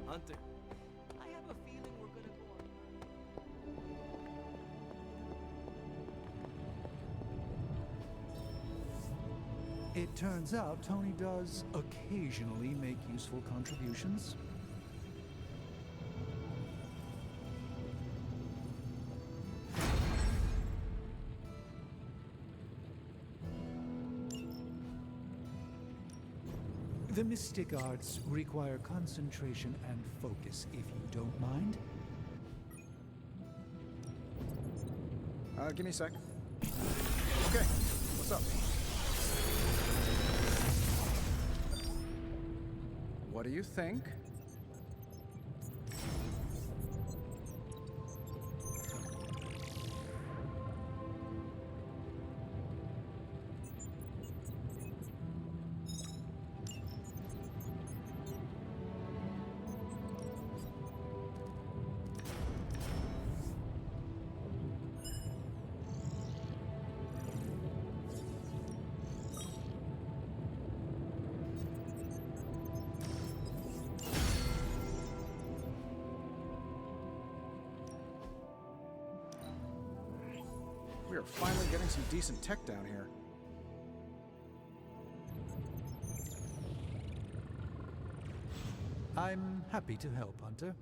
Hunter, I have a feeling we're gonna go on. It turns out Tony does occasionally make useful contributions. The mystic arts require concentration and focus, if you don't mind. Give me a sec. Okay, what's up? What do you think? We are finally getting some decent tech down here. I'm happy to help, Hunter.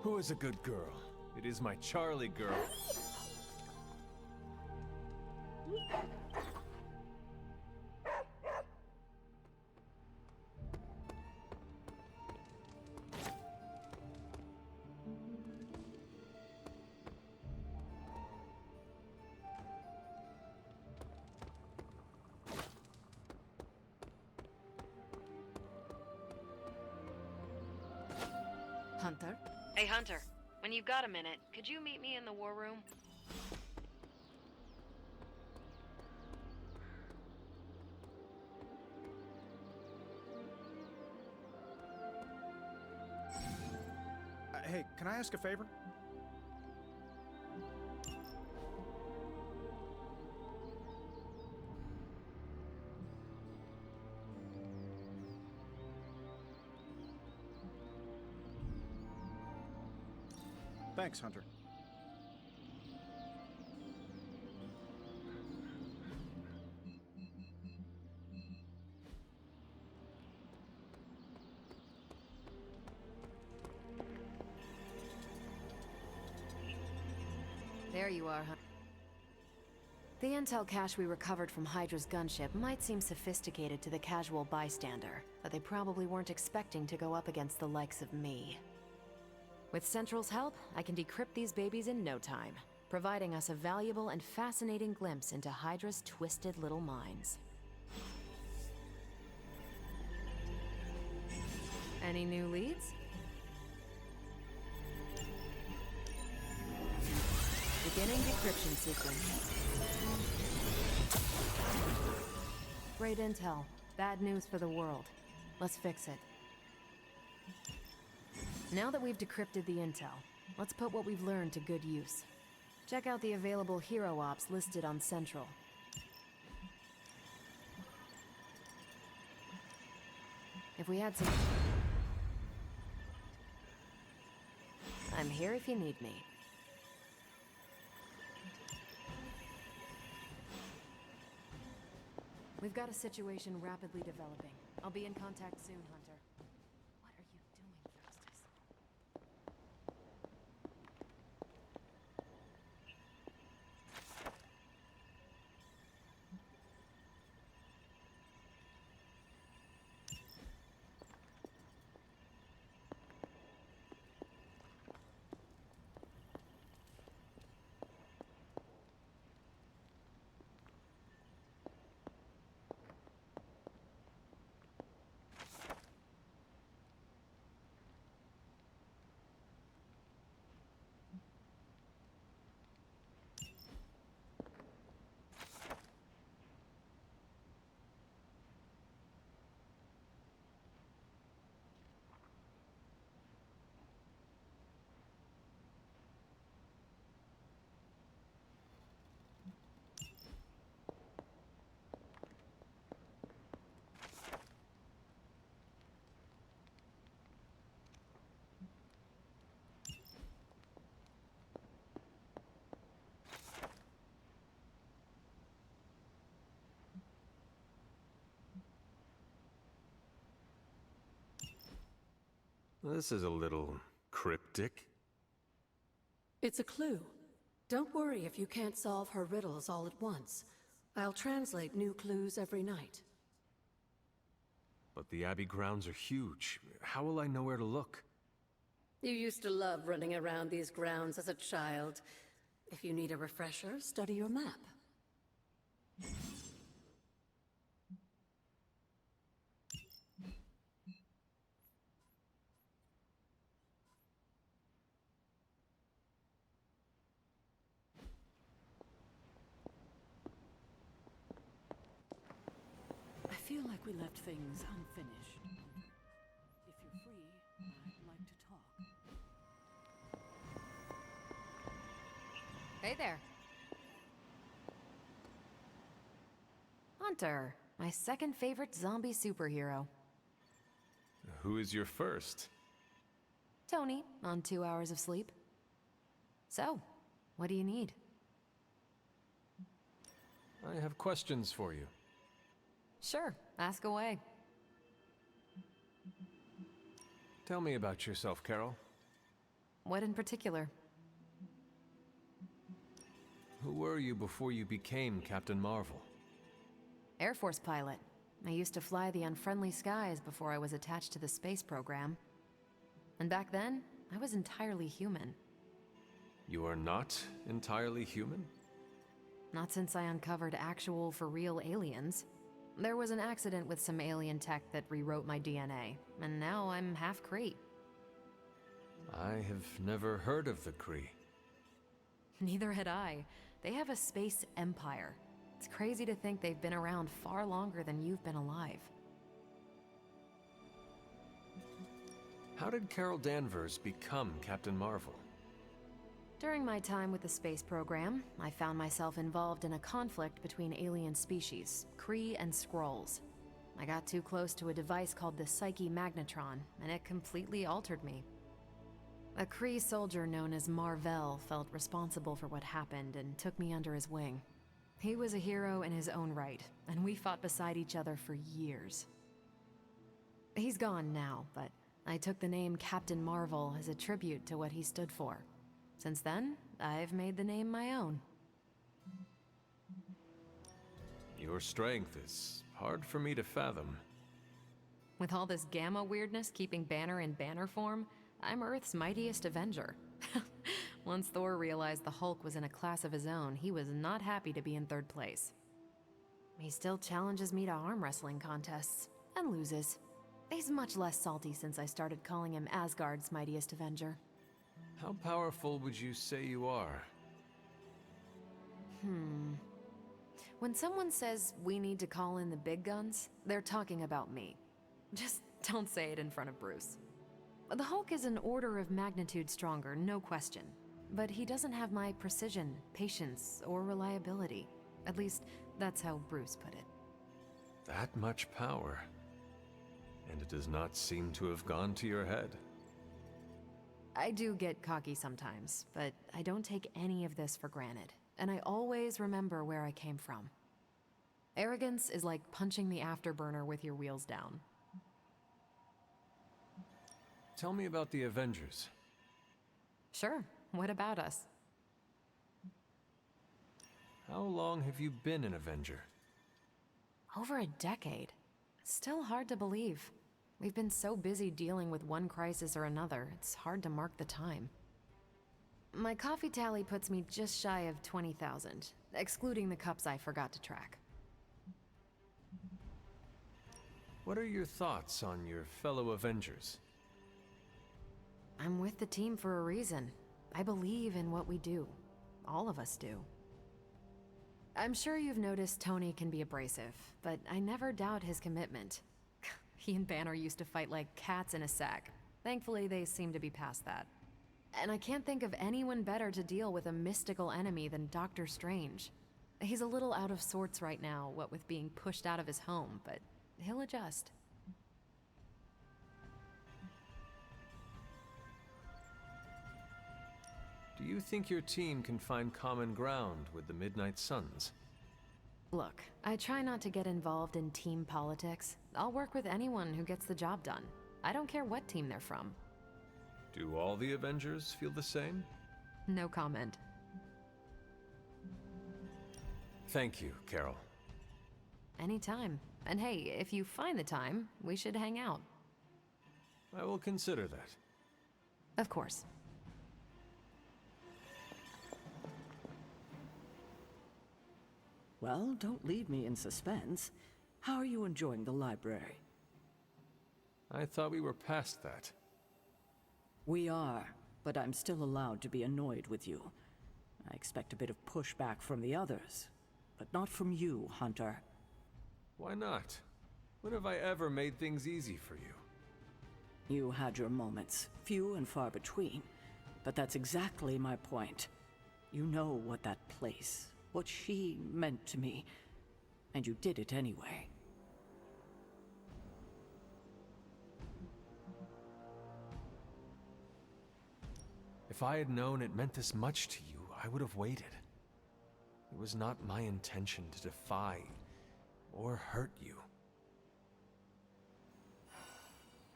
Who is a good girl? It is my Charlie girl. Hunter? Hey, Hunter. When you've got a minute, could you meet me in the war room? Hey, can I ask a favor? Thanks, Hunter. There you are, Hunter. The intel cache we recovered from Hydra's gunship might seem sophisticated to the casual bystander, but they probably weren't expecting to go up against the likes of me. With Central's help, I can decrypt these babies in no time, providing us a valuable and fascinating glimpse into Hydra's twisted little minds. Any new leads? Beginning decryption sequence. Great intel. Bad news for the world. Let's fix it. Now that we've decrypted the intel, let's put what we've learned to good use. Check out the available hero ops listed on Central. If we had some... I'm here if you need me. We've got a situation rapidly developing. I'll be in contact soon, Hunter. What are you doing, Faustus? This is a little cryptic. It's a clue. Don't worry if you can't solve her riddles all at once. I'll translate new clues every night. But the Abbey grounds are huge. How will I know where to look? You used to love running around these grounds as a child. If you need a refresher, study your map. I feel like we left things unfinished. If you're free, I'd like to talk. Hey there. Hunter, my second favorite zombie superhero. Who is your first? Tony, on 2 hours of sleep. So, what do you need? I have questions for you. Sure, ask away. Tell me about yourself, Carol. What in particular? Who were you before you became Captain Marvel? Air Force pilot. I used to fly the unfriendly skies before I was attached to the space program. And back then, I was entirely human. You are not entirely human? Not since I uncovered actual, for real aliens. There was an accident with some alien tech that rewrote my DNA, and now I'm half Kree. I have never heard of the Kree. Neither had I. They have a space empire. It's crazy to think they've been around far longer than you've been alive. How did Carol Danvers become Captain Marvel? During my time with the space program, I found myself involved in a conflict between alien species, Kree and Skrulls. I got too close to a device called the Psyche Magnetron, and it completely altered me. A Kree soldier known as Mar-Vell felt responsible for what happened and took me under his wing. He was a hero in his own right, and we fought beside each other for years. He's gone now, but I took the name Captain Marvel as a tribute to what he stood for. Since then, I've made the name my own. Your strength is hard for me to fathom. With all this gamma weirdness keeping Banner in banner form, I'm Earth's mightiest Avenger. Once Thor realized the Hulk was in a class of his own, he was not happy to be in third place. He still challenges me to arm wrestling contests, and loses. He's much less salty since I started calling him Asgard's mightiest Avenger. How powerful would you say you are? When someone says we need to call in the big guns, they're talking about me. Just don't say it in front of Bruce. The Hulk is an order of magnitude stronger, no question. But he doesn't have my precision, patience, or reliability. At least, that's how Bruce put it. That much power. And it does not seem to have gone to your head. I do get cocky sometimes, but I don't take any of this for granted. And I always remember where I came from. Arrogance is like punching the afterburner with your wheels down. Tell me about the Avengers. Sure, what about us? How long have you been an Avenger? Over a decade. Still hard to believe. We've been so busy dealing with one crisis or another, it's hard to mark the time. My coffee tally puts me just shy of 20,000, excluding the cups I forgot to track. What are your thoughts on your fellow Avengers? I'm with the team for a reason. I believe in what we do. All of us do. I'm sure you've noticed Tony can be abrasive, but I never doubt his commitment. He and Banner used to fight like cats in a sack. Thankfully, they seem to be past that. And I can't think of anyone better to deal with a mystical enemy than Doctor Strange. He's a little out of sorts right now, what with being pushed out of his home, but he'll adjust. Do you think your team can find common ground with the Midnight Suns? Look, I try not to get involved in team politics. I'll work with anyone who gets the job done. I don't care what team they're from. Do all the Avengers feel the same? No comment. Thank you, Carol. Anytime. And hey, if you find the time, we should hang out. I will consider that. Of course. Well, don't leave me in suspense. How are you enjoying the library? I thought we were past that. We are, but I'm still allowed to be annoyed with you. I expect a bit of pushback from the others, but not from you, Hunter. Why not? When have I ever made things easy for you? You had your moments, few and far between, but that's exactly my point. You know what that place, what she meant to me, and you did it anyway. If I had known it meant this much to you, I would have waited. It was not my intention to defy or hurt you.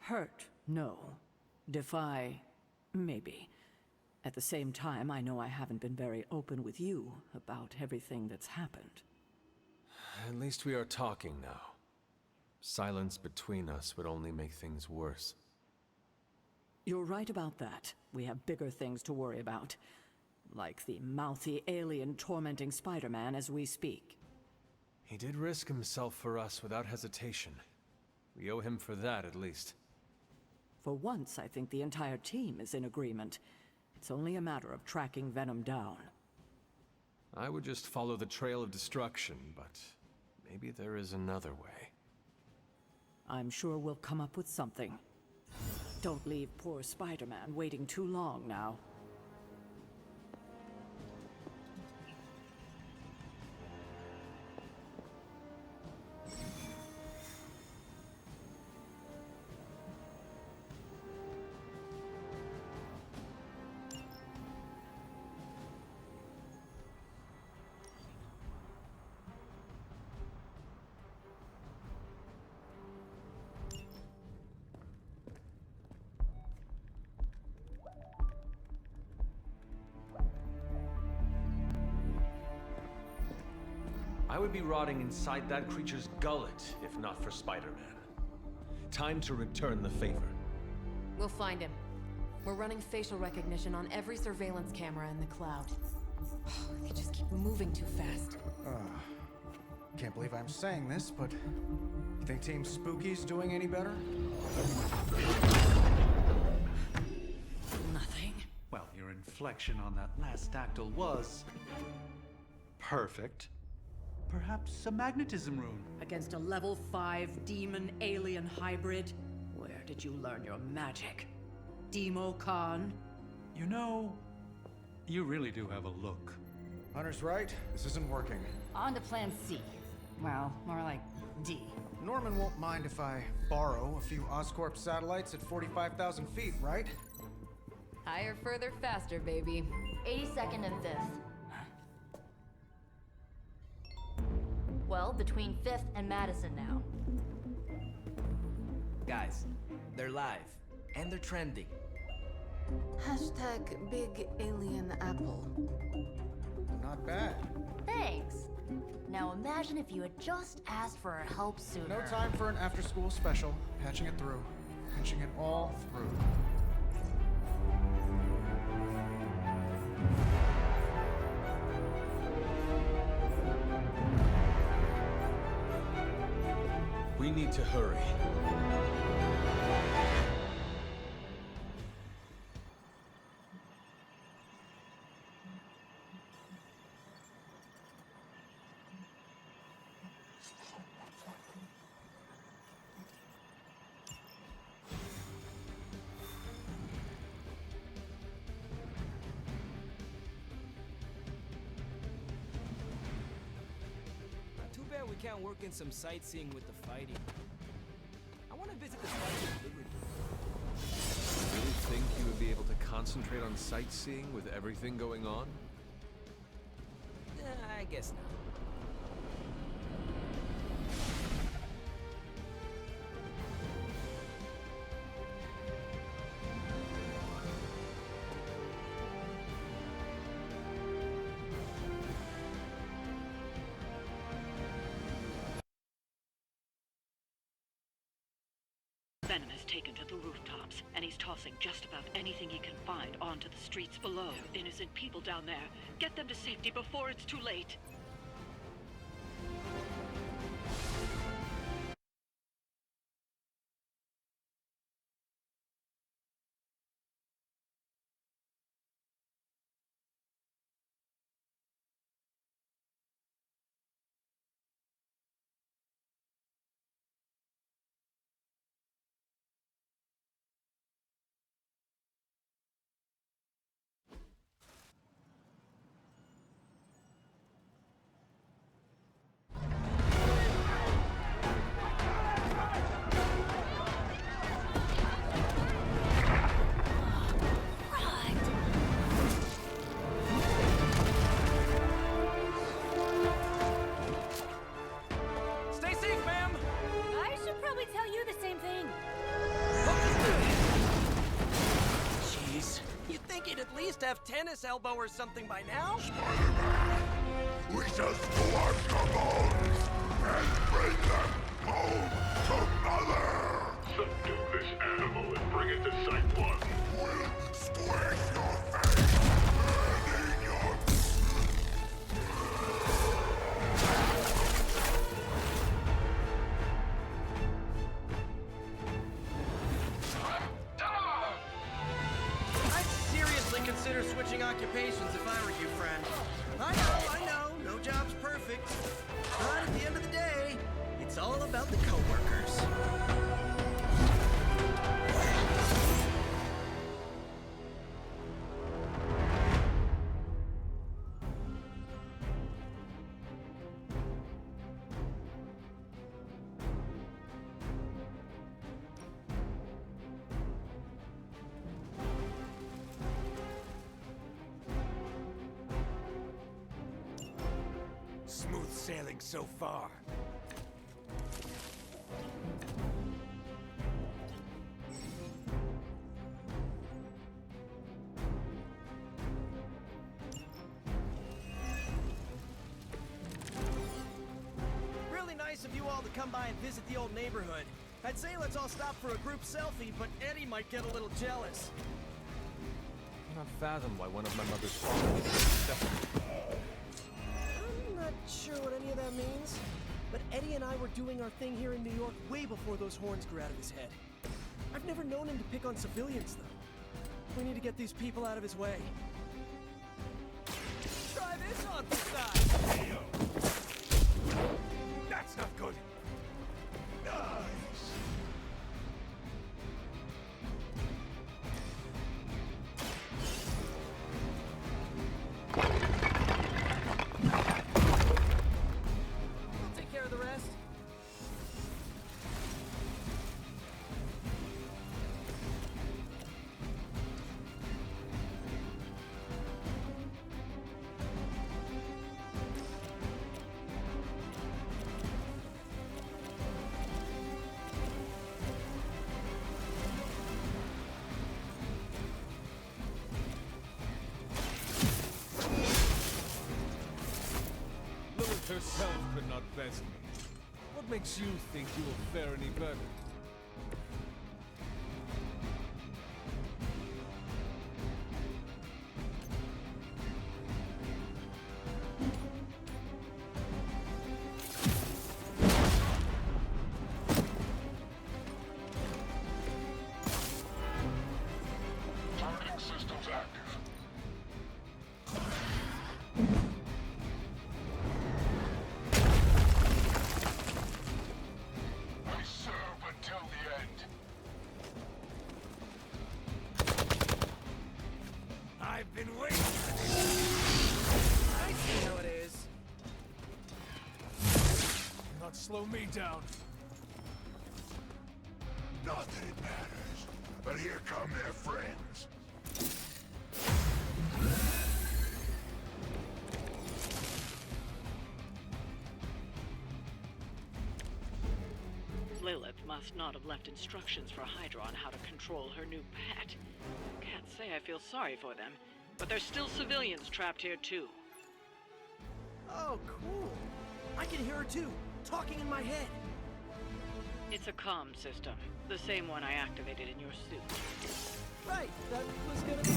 Hurt, no. Defy, maybe. At the same time, I know I haven't been very open with you about everything that's happened. At least we are talking now. Silence between us would only make things worse. You're right about that. We have bigger things to worry about. Like the mouthy alien tormenting Spider-Man as we speak. He did risk himself for us without hesitation. We owe him for that, at least. For once, I think the entire team is in agreement. It's only a matter of tracking Venom down. I would just follow the trail of destruction, but maybe there is another way. I'm sure we'll come up with something. Don't leave poor Spider-Man waiting too long now. I would be rotting inside that creature's gullet if not for Spider-Man. Time to return the favor. We'll find him. We're running facial recognition on every surveillance camera in the cloud. They just keep moving too fast. Can't believe I'm saying this, but you think Team Spooky's doing any better? Nothing. Well, your inflection on that last dactyl was perfect. Perhaps a magnetism rune. Against a level 5 demon alien hybrid? Where did you learn your magic? Demo Khan? You know, you really do have a look. Hunter's right. This isn't working. On to plan C. Well, more like D. Norman won't mind if I borrow a few Oscorp satellites at 45,000 feet, right? Higher, further, faster, baby. 82nd and 5th. Well, between 5th and Madison now. Guys, they're live. And they're trending. Hashtag Big Alien Apple. Not bad. Thanks. Now imagine if you had just asked for our help sooner. No time for an after-school special. Patching it through. Pinching it all through. We need to hurry. Too bad we can't work in some sightseeing with the fighting. I want to visit the Statue of Liberty. You really think you would be able to concentrate on sightseeing with everything going on? I guess not. Venom has taken to the rooftops, and he's tossing just about anything he can find onto the streets below. Innocent people down there. Get them to safety before it's too late. Stay safe, ma'am! I should probably tell you the same thing. Jeez. You'd think he'd at least have tennis elbow or something by now? We shall score the bones and bring them home to Mother! Subdue this animal and bring it to Site 1. We'll squish your face and eat your... I'd seriously consider switching occupations if I were you, friend. I know, no job's perfect. But at the end of the day, it's all about the coworkers. Smooth sailing so far. Really nice of you all to come by and visit the old neighborhood. I'd say let's all stop for a group selfie, but Eddie might get a little jealous. I cannot fathom why one of my mother's followers would accept me. I'm not sure what any of that means, but Eddie and I were doing our thing here in New York way before those horns grew out of his head. I've never known him to pick on civilians, though. We need to get these people out of his way. Try this on for size! That's not good! Nice! We'll take care of the rest. Lilith herself could not best me. What makes you think you will fare any better? Targeting systems active. I serve until the end. I've been waiting. I see how it is. Not slow me down. Nothing matters. But here come their friends. Lilith must not have left instructions for Hydra on how to control her new pet. Can't say I feel sorry for them, but there's still civilians trapped here too. Oh, cool. I can hear her too, talking in my head. It's a comm system. The same one I activated in your suit. Right, that was gonna be...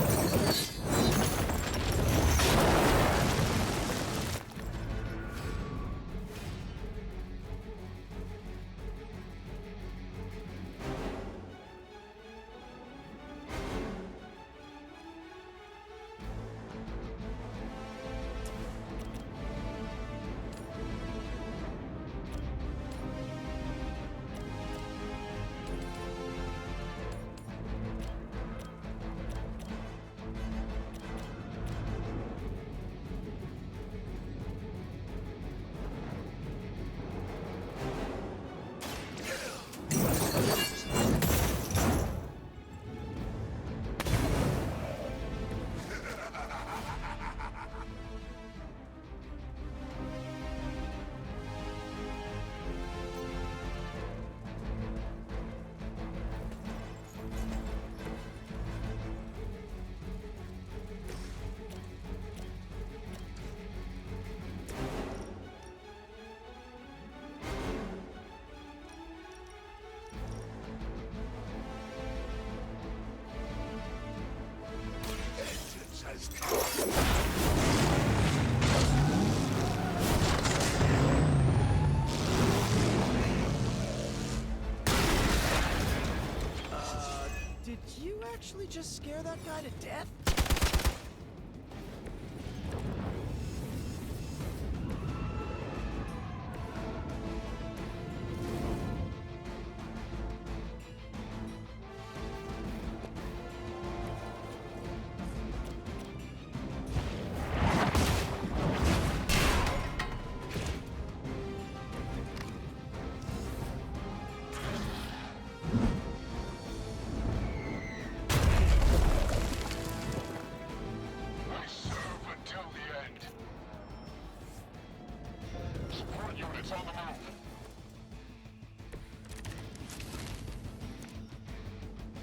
Did you actually just scare that guy to death?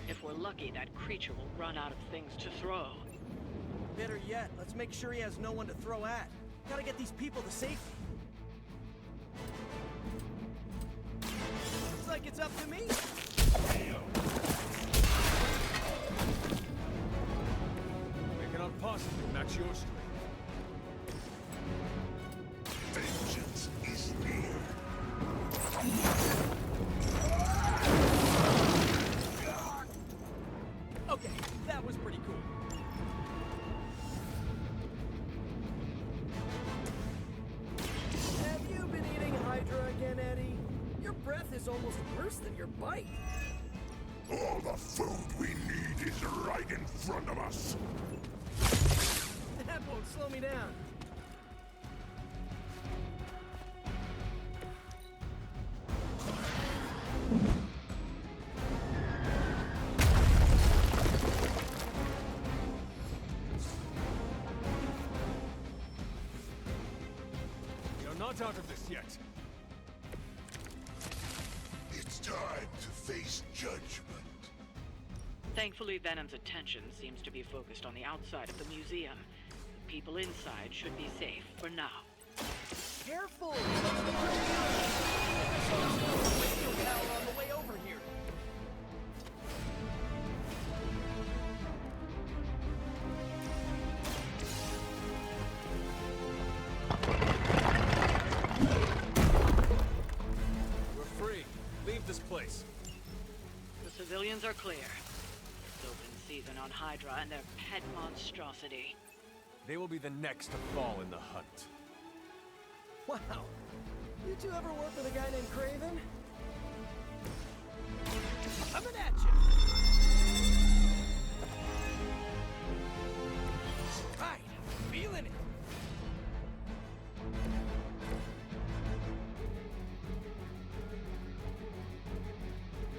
If we're lucky, that creature will run out of things to throw. Better yet, let's make sure he has no one to throw at. Gotta get these people to safety. Looks like it's up to me. They cannot possibly match your strength. Vengeance is near. Okay, that was pretty cool. Have you been eating Hydra again, Eddie? Your breath is almost worse than your bite. All the food we need is right in front of us. That won't slow me down. You're not out of this yet. It's time to face judgment. Thankfully, Venom's attention seems to be focused on the outside of the museum. The people inside should be safe for now. Careful! Radio tower on the way over here. We're free. Leave this place. The civilians are clear. It's open season on Hydra and their pet monstrosity. They will be the next to fall in the hunt. Wow. You two ever work with a guy named Craven? Coming at you! Right, I'm feeling it.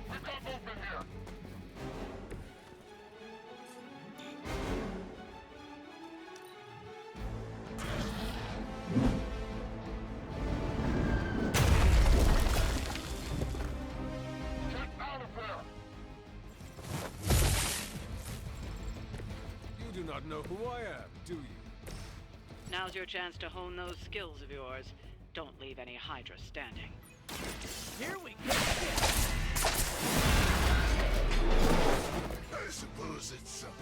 We've got movement here. Get out of there! You do not know who I am, do you? Now's your chance to hone those skills of yours. Don't leave any Hydra standing. Here we go. I suppose it's something.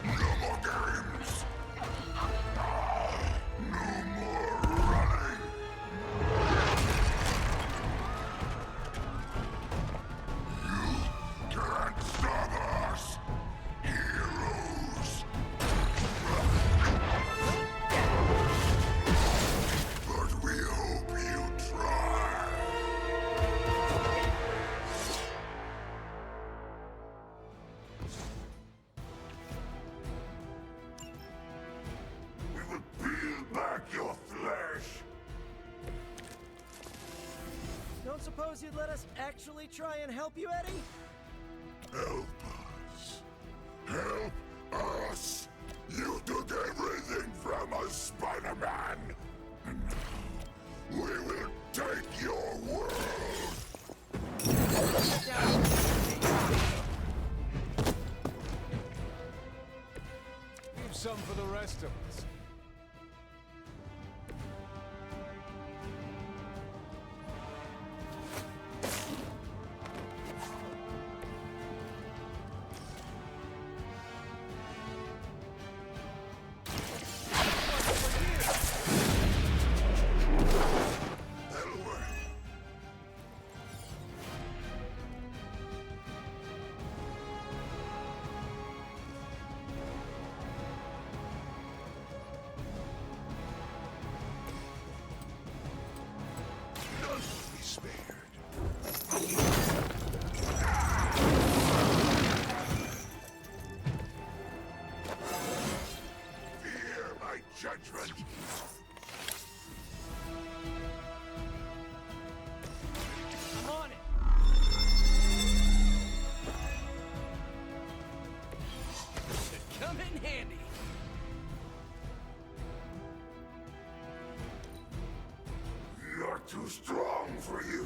No more games! No more running! You can't stop us! Heroes! But we hope you try! We will peel back your flesh! Don't suppose you'd let us actually try and help you, Eddie? Help us. Help us! You took everything from us, Spider-Man! And now, we will take your world! Leave some for the rest of us. None will be spared. Fear my judgment! I'm on it! Should come in handy. You're too strong for you.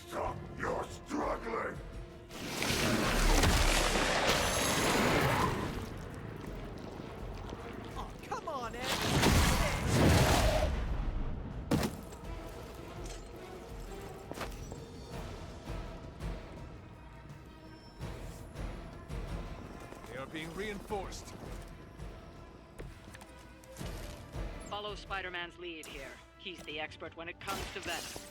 Stop your struggling. Oh, come on, Ed! They are being reinforced. Follow Spider-Man's lead here. He's the expert when it comes to Venom.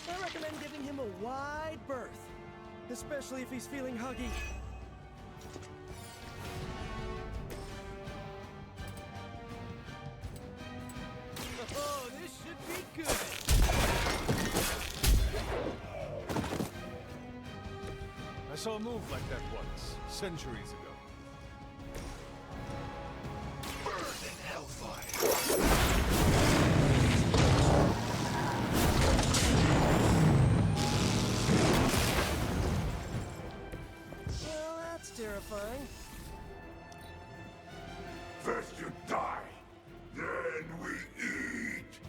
I recommend giving him a wide berth, especially if he's feeling huggy. Oh, this should be good. I saw a move like that once, centuries ago. Burn in hellfire. Well, that's terrifying. First you die, then we eat.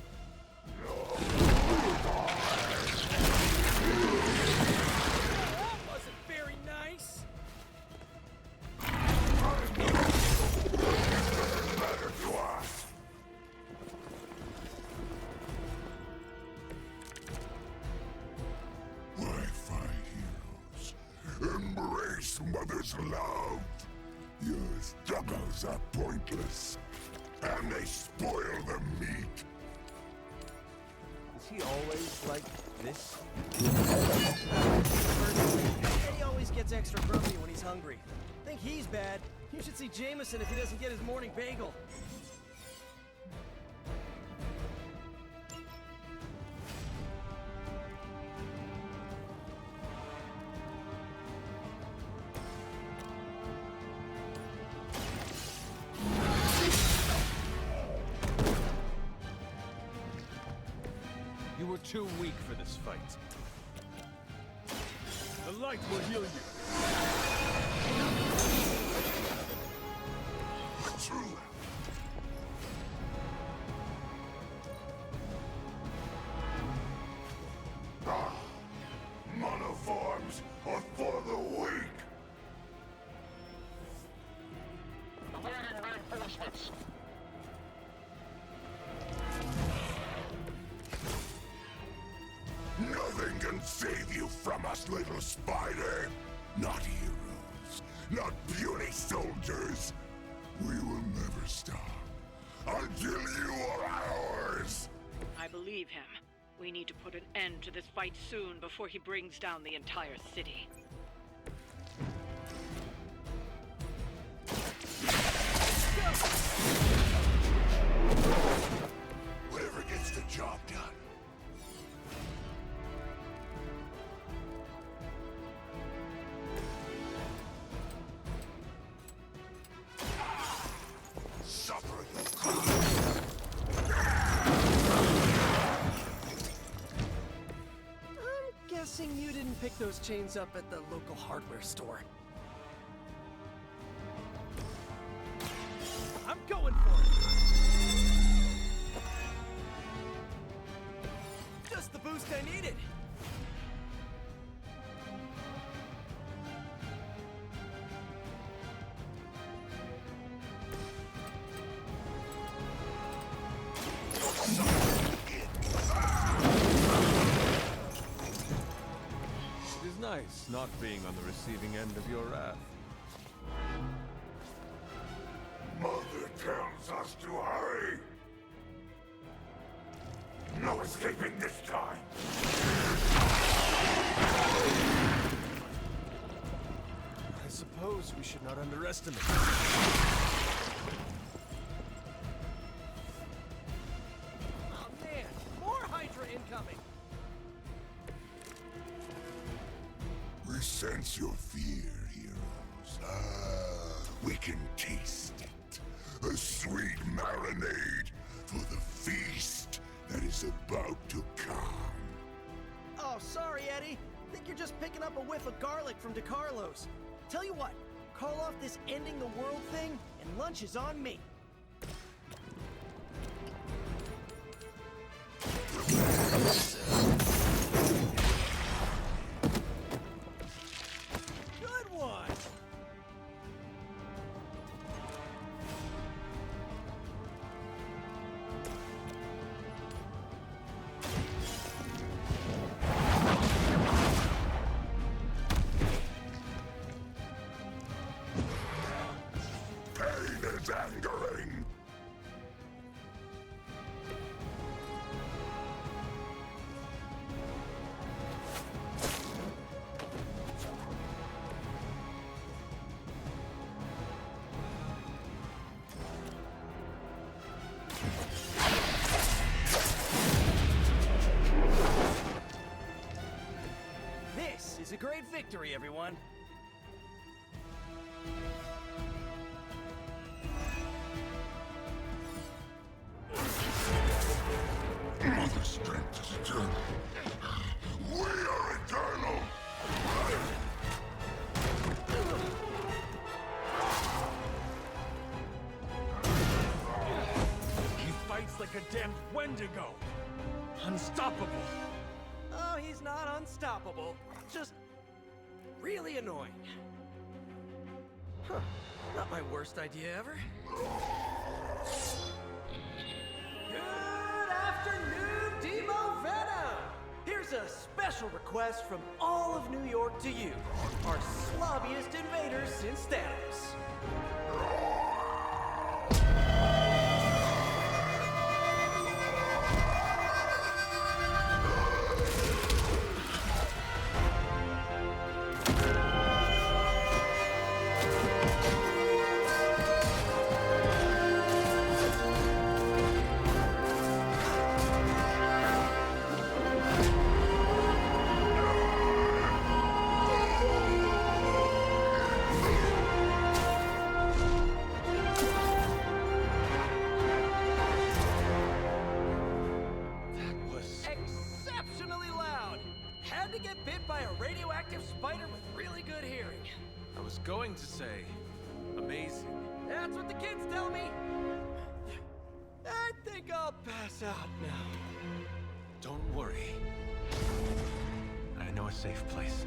That wasn't very nice. Matter to us. Why fight heroes? Embrace mother's love. Your struggles are pointless, and they spoil the meat. Is he always like this? He always gets extra grumpy when he's hungry. Think he's bad. You should see Jameson if he doesn't get his morning bagel. You were too weak for this fight. The light will heal you. True. Monoforms are for the weak. Awaiting reinforcements. can save you from us, little spider. Not heroes, not puny soldiers. We will never stop until you are ours. I believe him. We need to put an end to this fight soon before he brings down the entire city. Whatever gets the job done. Suffer the cost. I'm guessing you didn't pick those chains up at the local hardware store. I'm going for it! Just the boost I needed! It is nice not being on the receiving end of your wrath. Mother tells us to hurry. No escaping this time. I suppose we should not underestimate. Oh man, more Hydra incoming! We sense your fear, heroes. We can taste it. A sweet marinade for the feast that is about to come. Oh, sorry, Eddie. Think you're just picking up a whiff of garlic from DeCarlo's. Tell you what, call off this ending the world thing, and lunch is on me. Good one! Pain is angering. This is a great victory, everyone. Mother strength is eternal. We are eternal. He fights like a damned Wendigo. Unstoppable. Oh, he's not unstoppable. Just really annoying. Huh. Not my worst idea ever. Good afternoon, Demo Venom! Here's a special request from all of New York to you, our slobbiest invaders since Thanos. Exceptionally loud! Had to get bit by a radioactive spider with really good hearing. I was going to say, amazing. That's what the kids tell me. I think I'll pass out now. Don't worry. I know a safe place.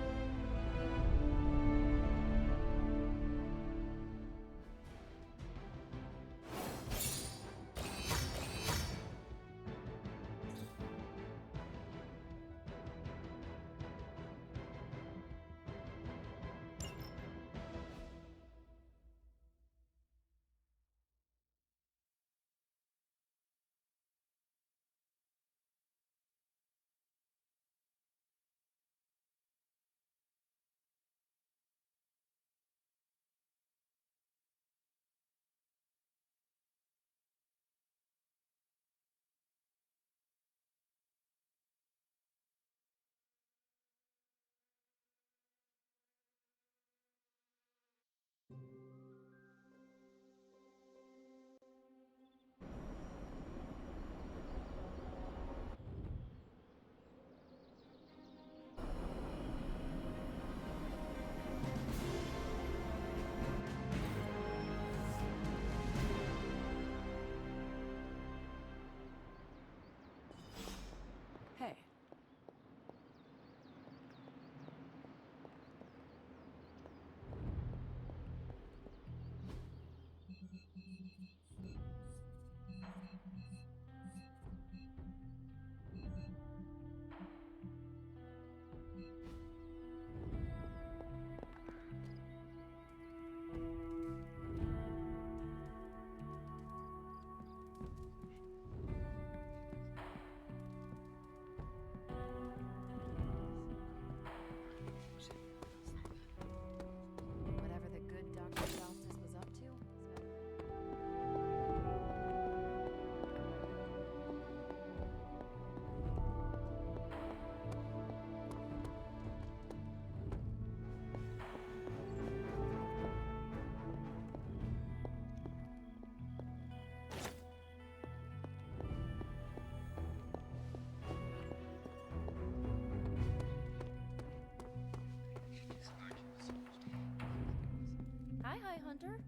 Hunter?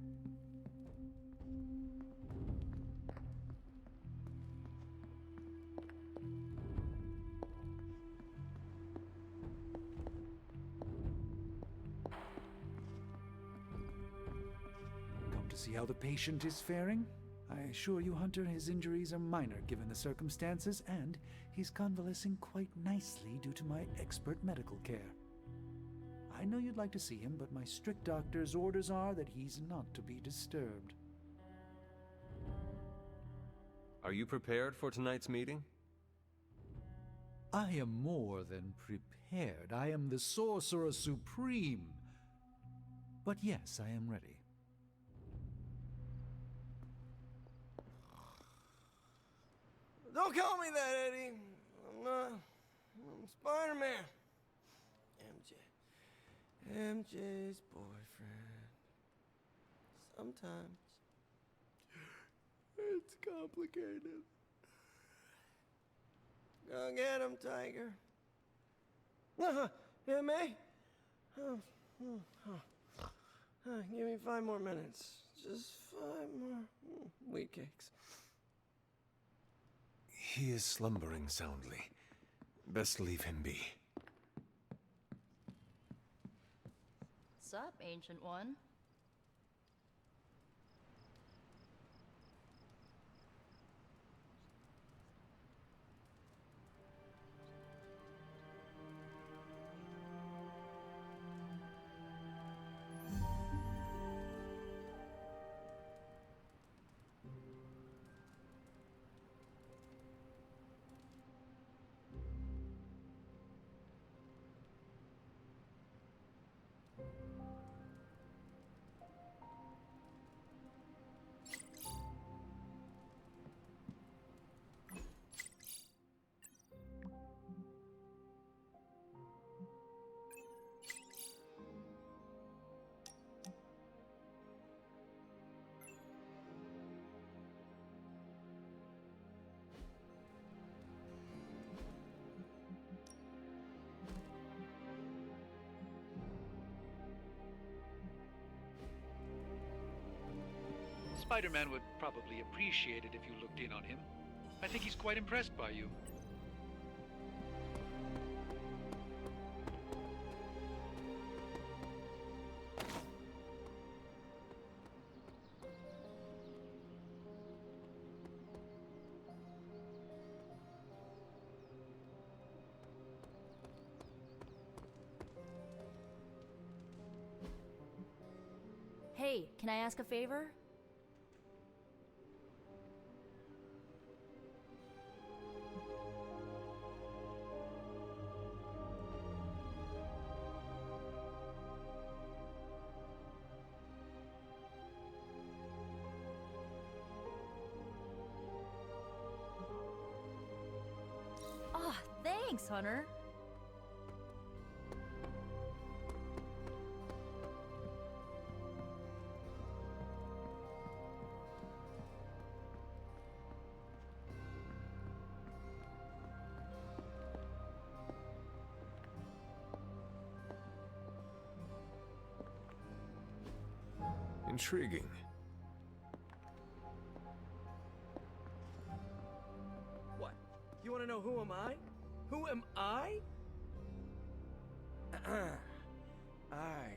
Come to see how the patient is faring? I assure you, Hunter, his injuries are minor given the circumstances, and he's convalescing quite nicely due to my expert medical care. I know you'd like to see him, but my strict doctor's orders are that he's not to be disturbed. Are you prepared for tonight's meeting? I am more than prepared. I am the Sorcerer Supreme. But yes, I am ready. Don't call me that, Eddie. I'm not. I'm Spider-Man. MJ's boyfriend. Sometimes it's complicated. Go get him, Tiger. M.A.? Give me 5 more minutes. Just 5 more wheat cakes. He is slumbering soundly. Best leave him be. Sup, Ancient One? Spider-Man would probably appreciate it if you looked in on him. I think he's quite impressed by you. Hey, can I ask a favor? Ah, thanks, Hunter. Intriguing. What? You want to know who am I? Who am I? I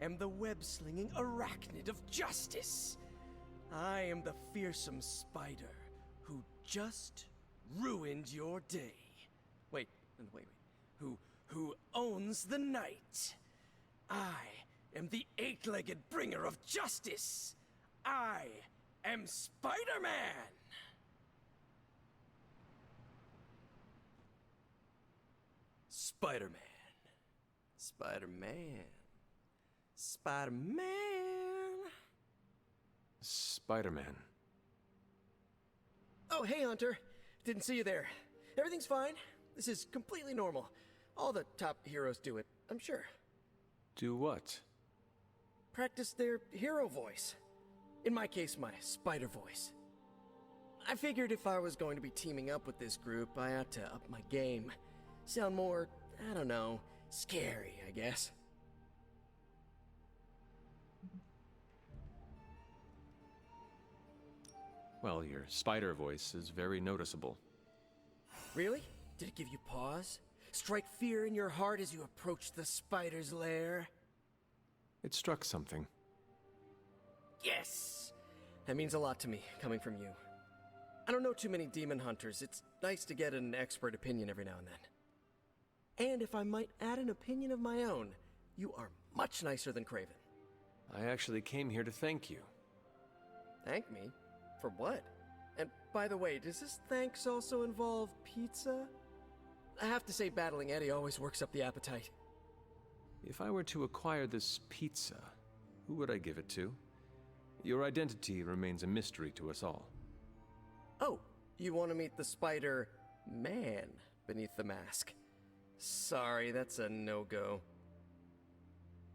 am the web-slinging arachnid of justice. I am the fearsome spider who just ruined your day. Wait. Who owns the night. I am the 8-legged bringer of justice. I am Spider-Man. Spider-Man. Spider-Man. Spider-Man. Spider-Man. Oh, hey, Hunter. Didn't see you there. Everything's fine. This is completely normal. All the top heroes do it, I'm sure. Do what? Practice their hero voice. In my case, my spider voice. I figured if I was going to be teaming up with this group, I ought to up my game. Sound more, I don't know, scary, I guess. Well, your spider voice is very noticeable. Really? Did it give you pause? Strike fear in your heart as you approach the spider's lair? It struck something. Yes! That means a lot to me, coming from you. I don't know too many demon hunters. It's nice to get an expert opinion every now and then. And if I might add an opinion of my own, you are much nicer than Craven. I actually came here to thank you. Thank me? For what? And by the way, does this thanks also involve pizza? I have to say, battling Eddie always works up the appetite. If I were to acquire this pizza, who would I give it to? Your identity remains a mystery to us all. Oh, you want to meet the Spider-Man beneath the mask? Sorry, that's a no-go.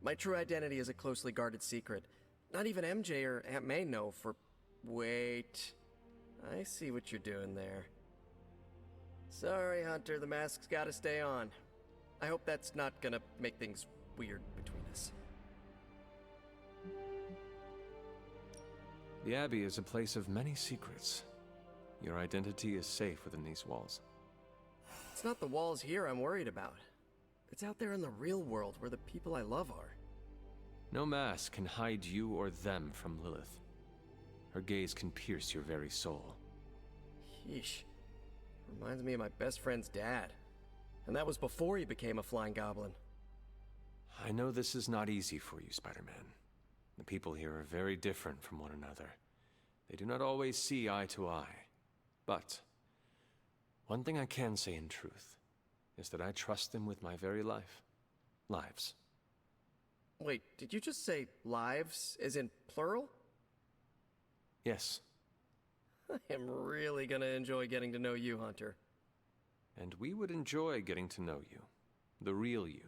My true identity is a closely guarded secret. Not even MJ or Aunt May know for... Wait. I see what you're doing there. Sorry, Hunter, the mask's gotta stay on. I hope that's not gonna make things weird between us. The Abbey is a place of many secrets. Your identity is safe within these walls. It's not the walls here I'm worried about. It's out there in the real world where the people I love are. No mask can hide you or them from Lilith. Her gaze can pierce your very soul. Yeesh. Reminds me of my best friend's dad. And that was before he became a flying goblin. I know this is not easy for you, Spider-Man. The people here are very different from one another. They do not always see eye to eye. But one thing I can say in truth is that I trust them with my very lives. Wait, did you just say lives, as in plural? Yes. I am really gonna enjoy getting to know you, Hunter. And we would enjoy getting to know you. The real you.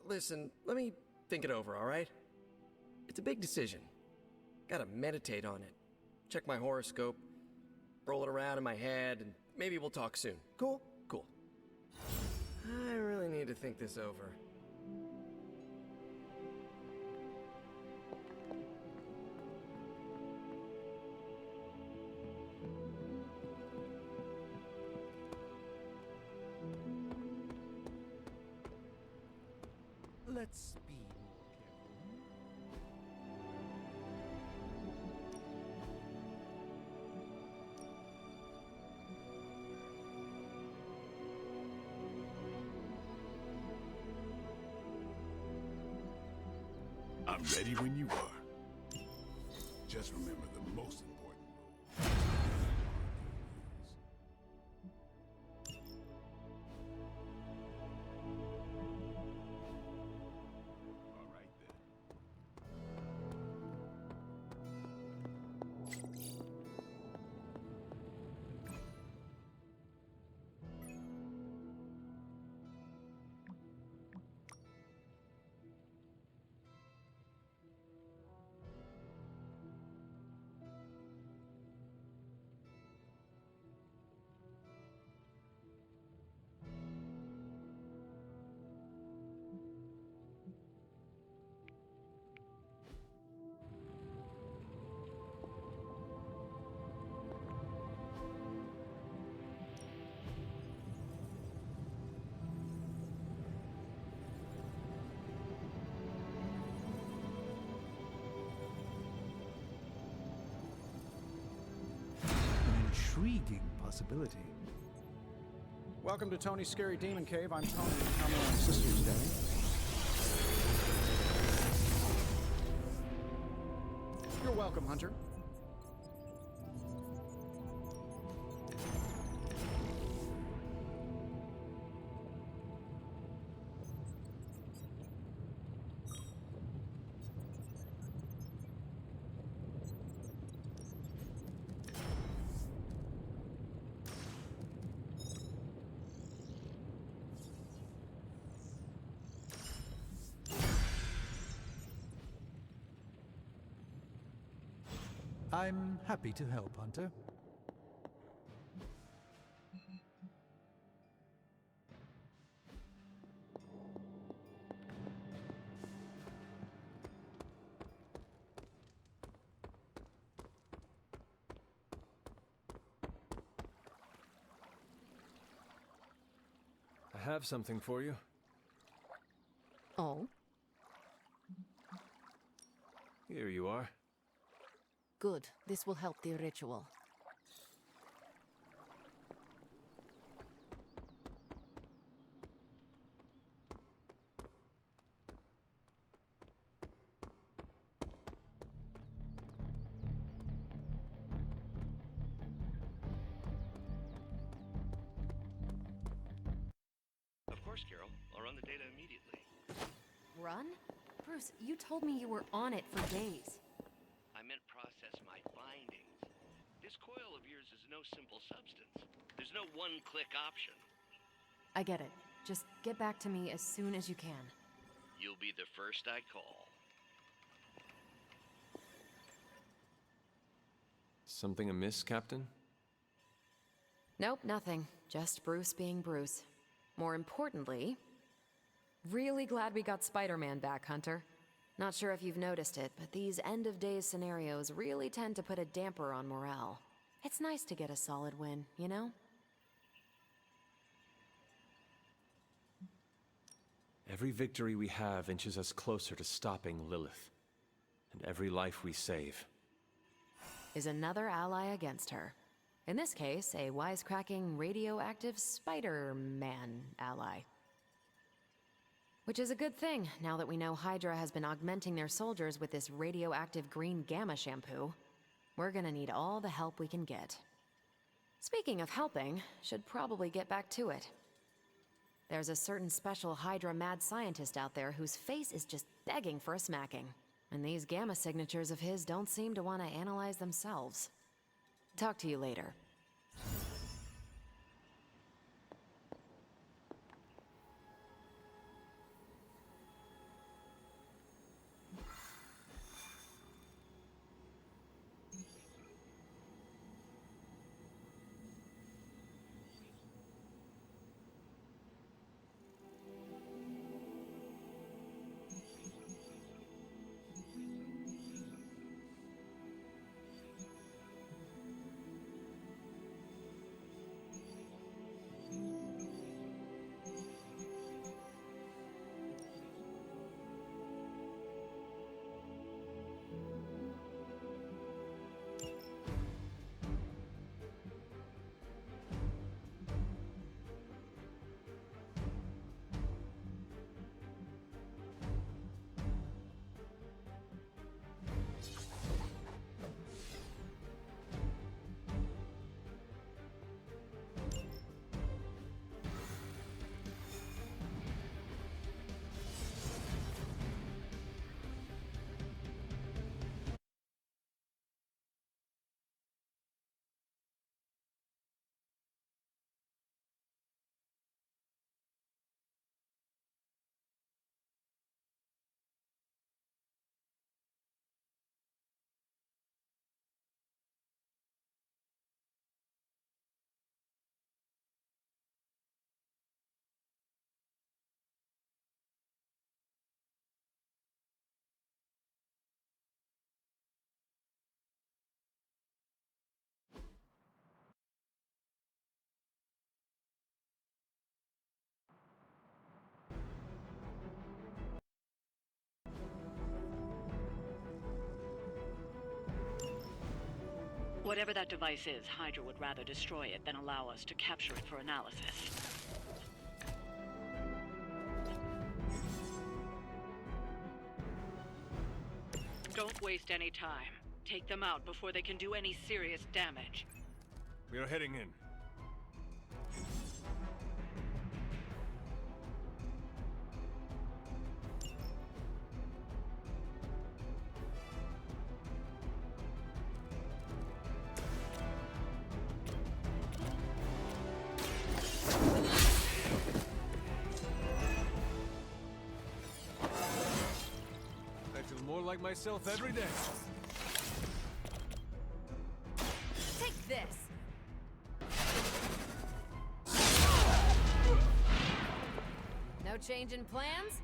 Listen, let me think it over, alright? It's a big decision. Gotta meditate on it. Check my horoscope, roll it around in my head, and maybe we'll talk soon. Cool? Cool. I really need to think this over. Let's be more careful. I'm ready when you are. Just remember the most important rule. All right then. An intriguing possibility. Welcome to Tony's Scary Demon Cave. I'm Tony. I'm on Sister's Day. You're welcome, Hunter. I'm happy to help, Hunter. have something for you. Oh? Here you are. Good. This will help the ritual. Of course, Carol. I'll run the data immediately. Run? Bruce, you told me you were on it for days. I meant process my findings. This coil of yours is no simple substance. There's no one-click option. I get it. Just get back to me as soon as you can. You'll be the first I call. Something amiss, Captain? Nope, nothing. Just Bruce being Bruce. More importantly, really glad we got Spider-Man back, Hunter. Not sure if you've noticed it, but these end-of-days scenarios really tend to put a damper on morale. It's nice to get a solid win, you know? Every victory we have inches us closer to stopping Lilith. And every life we save is another ally against her. In this case, a wisecracking, radioactive Spider-Man ally. Which is a good thing, now that we know Hydra has been augmenting their soldiers with this radioactive green gamma shampoo. We're gonna need all the help we can get. Speaking of helping, should probably get back to it. There's a certain special Hydra mad scientist out there whose face is just begging for a smacking. And these gamma signatures of his don't seem to want to analyze themselves. Talk to you later. Whatever that device is, Hydra would rather destroy it than allow us to capture it for analysis. Don't waste any time. Take them out before they can do any serious damage. We are heading in. More like myself every day. Take this! No change in plans?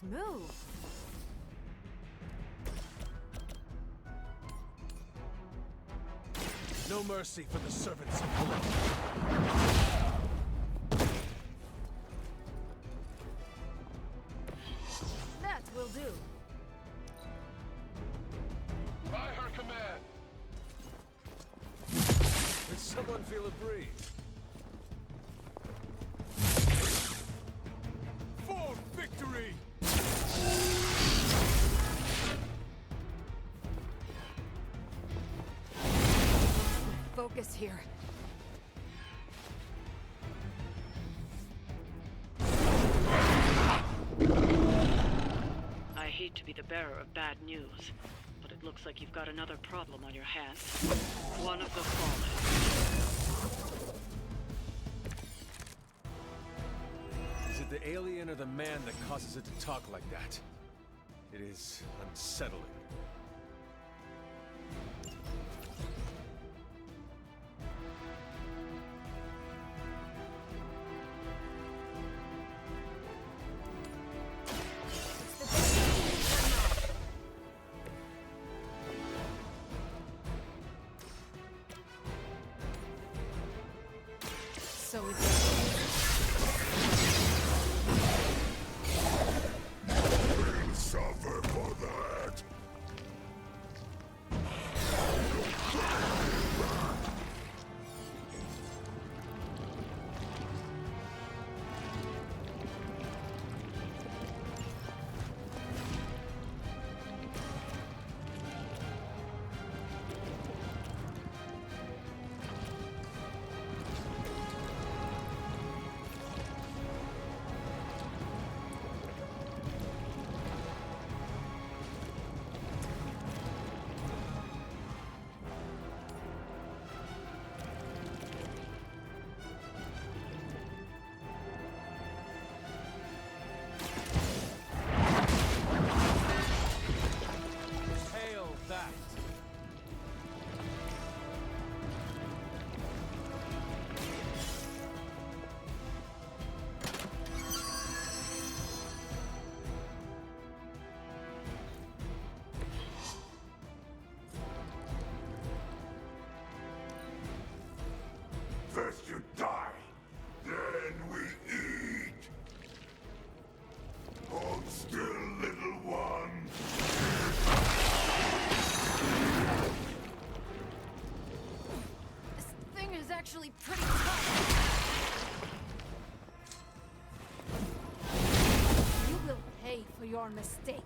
Nice move. No mercy for the servants of Hela. That will do. By her command. Did someone feel a breeze? For victory! Focus here. I hate to be the bearer of bad news, but it looks like you've got another problem on your hands. One of the Fallen. Is it the alien or the man that causes it to talk like that? It is unsettling. So it's... We'll suffer for that. Hail that! First you die, then we eat. Hold still, little one. This thing is actually pretty tough. You will pay for your mistake.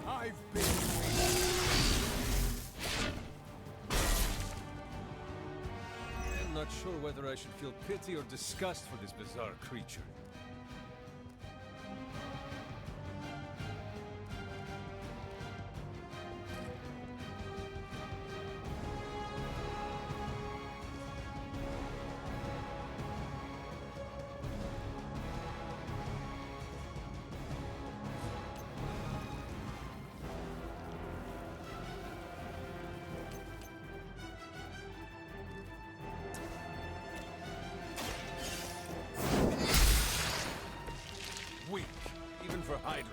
I've been I'm not sure whether I should feel pity or disgust for this bizarre creature. Weak, even for Hydra.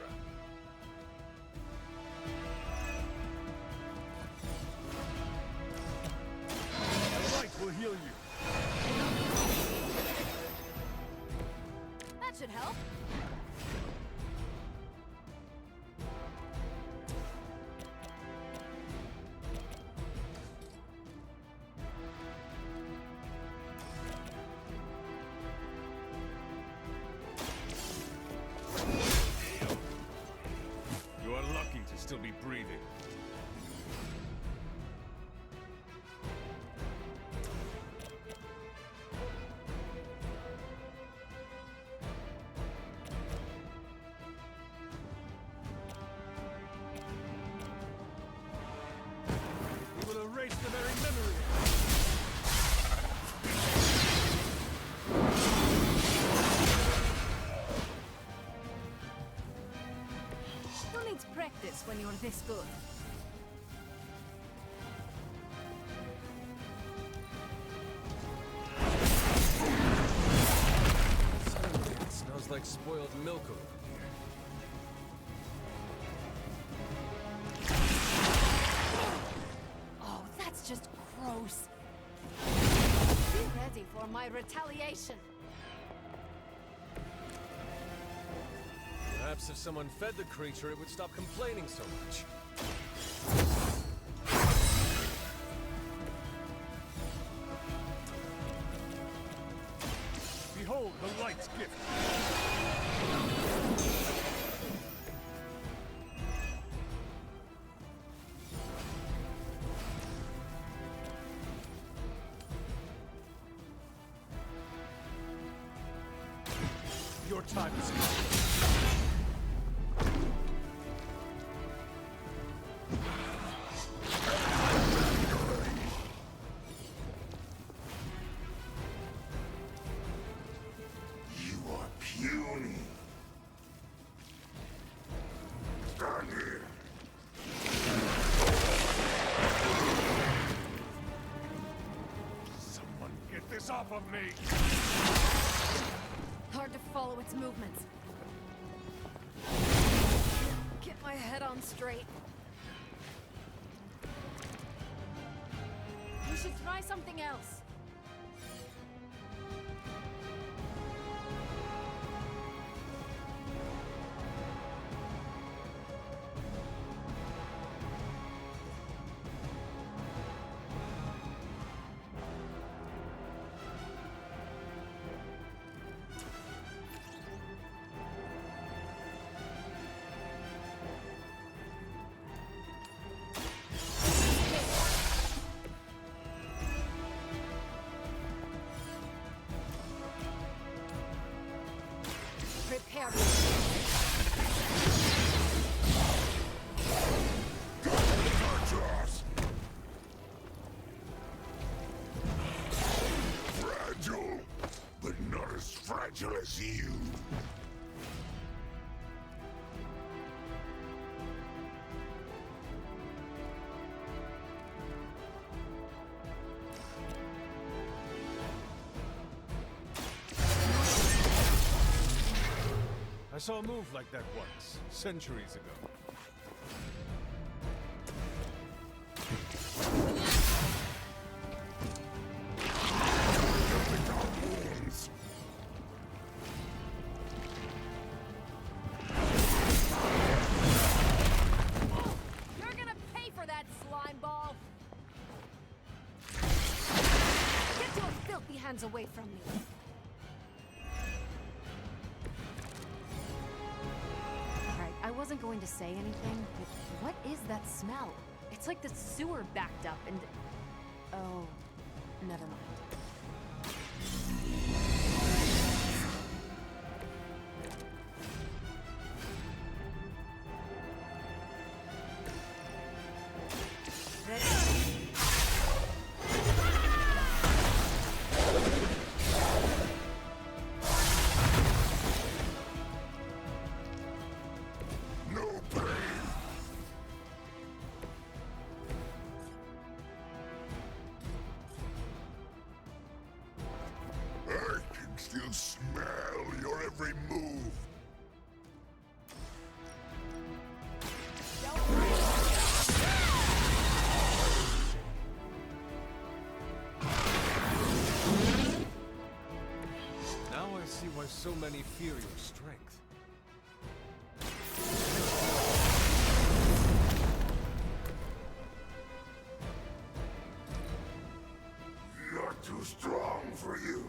The light will heal you. That should help. You are lucky to still be breathing. We will erase the very memory. Who needs practice when you're this good? milk around here. Oh, that's just gross. Be ready for my retaliation. Perhaps if someone fed the creature, it would stop complaining so much. Behold the light's gift. Your time is come. Off of me! Hard to follow its movements. Get my head on straight. We should try something else. Prepare. Fragile, but not as fragile as you. I saw a move like that once, centuries ago. You're gonna pay for that, slime ball! Get your filthy hands away from me! I wasn't going to say anything, but what is that smell? It's like the sewer backed up and... Oh, never mind. Still smell your every move. Now I see why so many fear your strength. Not too strong for you.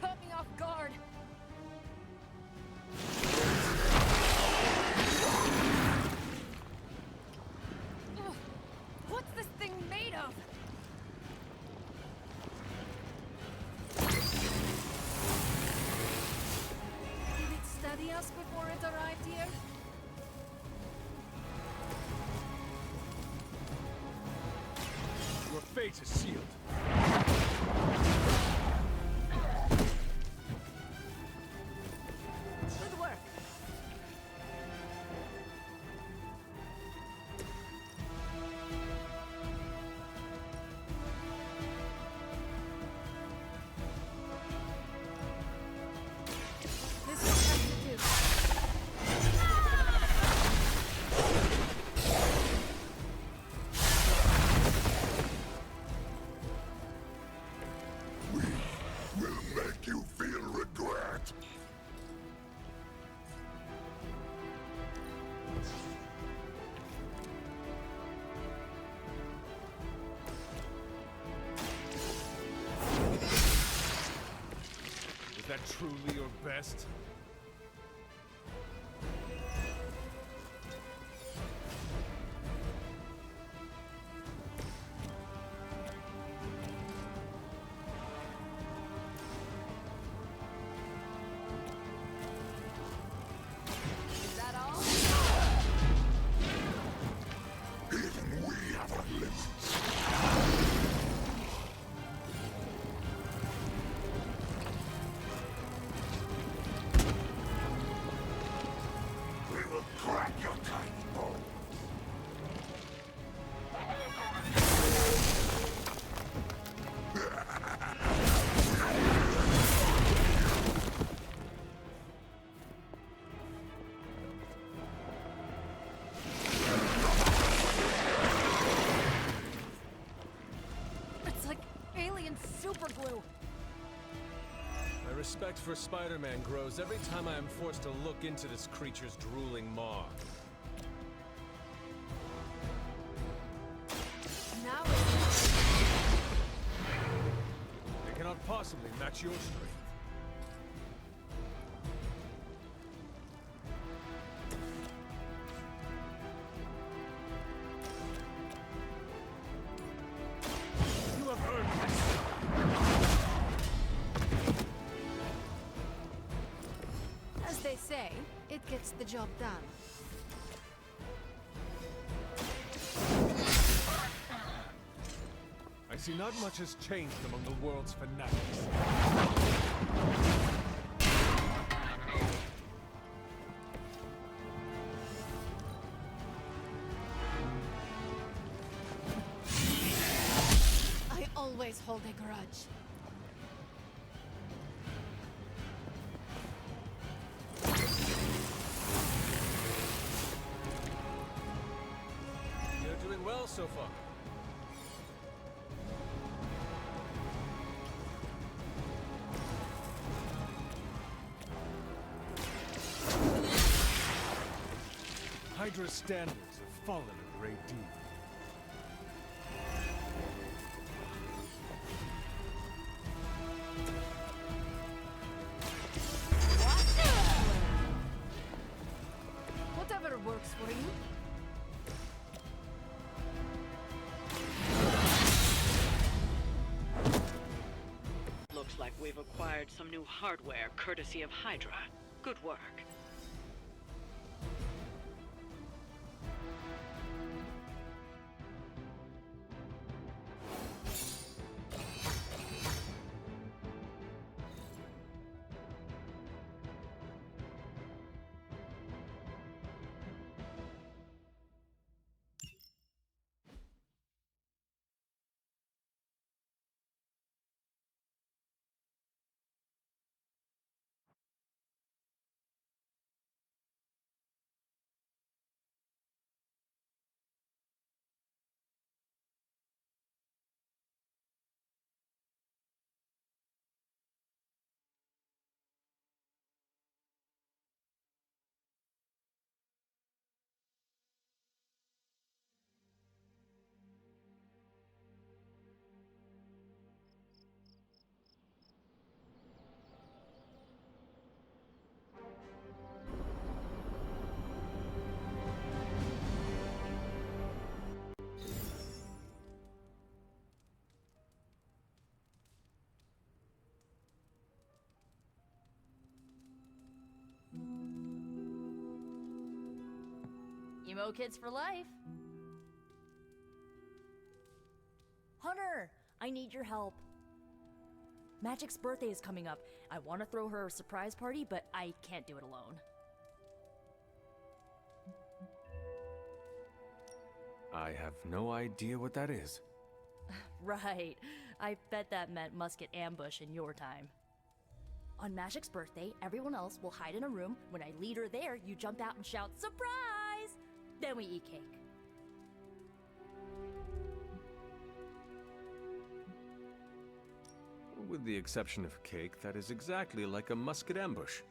Caught me off guard. What's this thing made of? Did it study us before it arrived here? Your fate is sealed. Good work. that truly your best? Is that all? Even we have our limits. We will crack your tiny bones. It's like alien superglue. My respect for Spider-Man grows every time I am forced to look into this creature's drooling maw. Now It cannot possibly match your strength. You have earned this. as they say, it gets the job done. I see not much has changed among the world's fanatics. I always hold a grudge. You're doing well so far. Hydra's standards have fallen a great deal. Whatever works for you. Looks like we've acquired some new hardware courtesy of Hydra. Good work. Emo kids for life. Hunter, I need your help. Magic's birthday is coming up. I want to throw her a surprise party, but I can't do it alone. I have no idea what that is. Right. I bet that meant musket ambush in your time. On Magic's birthday, everyone else will hide in a room. When I lead her there, you jump out and shout, "Surprise!" Then we eat cake. With the exception of cake, that is exactly like a musket ambush.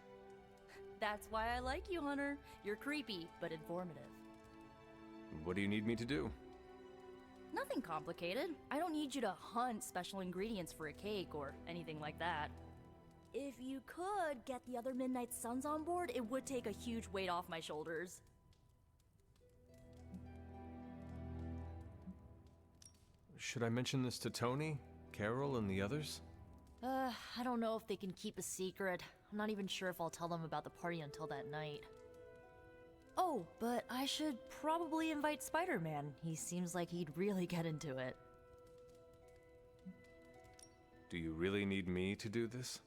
That's why I like you, Hunter. You're creepy, but informative. What do you need me to do? Nothing complicated. I don't need you to hunt special ingredients for a cake or anything like that. if you could get the other Midnight Suns on board, it would take a huge weight off my shoulders. Should I mention this to Tony, Carol, and the others? I don't know if they can keep a secret. I'm not even sure if I'll tell them about the party until that night. Oh, but I should probably invite Spider-Man. He seems like he'd really get into it. Do you really need me to do this?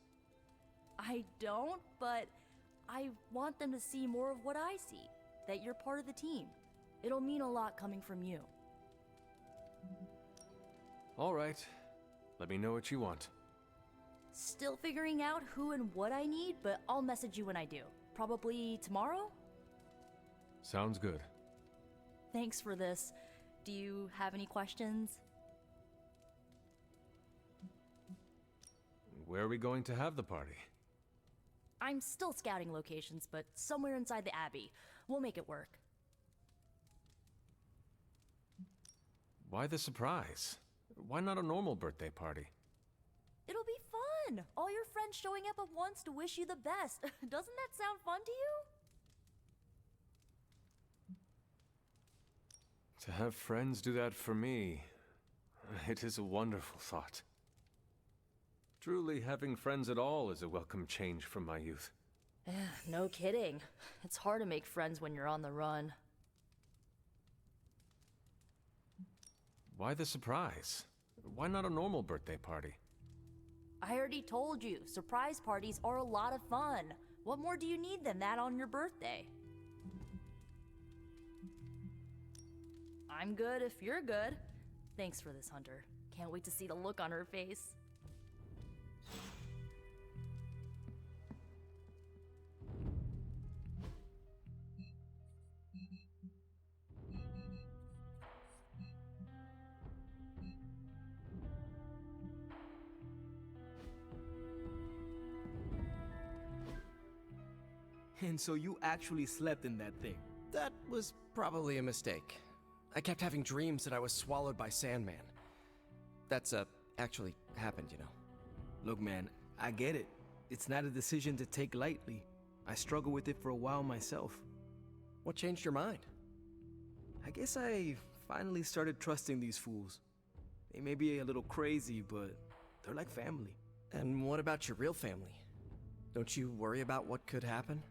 I don't, but I want them to see more of what I see. That you're part of the team. It'll mean a lot coming from you. All right. Let me know what you want. Still figuring out who and what I need, but I'll message you when I do. Probably tomorrow? Sounds good. Thanks for this. Do you have any questions? Where are we going to have the party? I'm still scouting locations, but somewhere inside the Abbey. We'll make it work. Why the surprise? Why not a normal birthday party? It'll be fun! All your friends showing up at once to wish you the best. Doesn't that sound fun to you? To have friends do that for me, it is a wonderful thought. Truly, having friends at all is a welcome change from my youth. No kidding. It's hard to make friends when you're on the run. Why the surprise? Why not a normal birthday party? I already told you, surprise parties are a lot of fun. What more do you need than that on your birthday? I'm good if you're good. Thanks for this, Hunter. Can't wait to see the look on her face. And so you actually slept in that thing? That was probably a mistake. I kept having dreams that I was swallowed by Sandman. That's, actually happened, you know. Look, man, I get it. It's not a decision to take lightly. I struggled with it for a while myself. What changed your mind? I guess I finally started trusting these fools. They may be a little crazy, but they're like family. And what about your real family? Don't you worry about what could happen?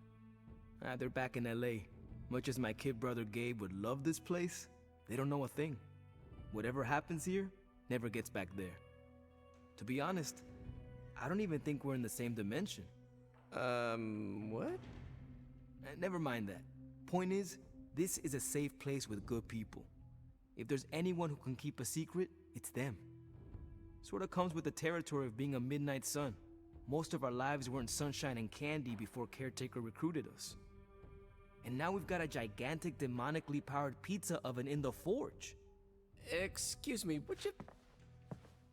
They're back in LA. Much as my kid brother Gabe would love this place, they don't know a thing. Whatever happens here, never gets back there. To be honest, I don't even think we're in the same dimension. What? Never mind that. Point is, this is a safe place with good people. If there's anyone who can keep a secret, it's them. Sorta comes with the territory of being a Midnight Sun. Most of our lives weren't sunshine and candy before Caretaker recruited us. And now we've got a gigantic demonically powered pizza oven in the forge. Excuse me, would you...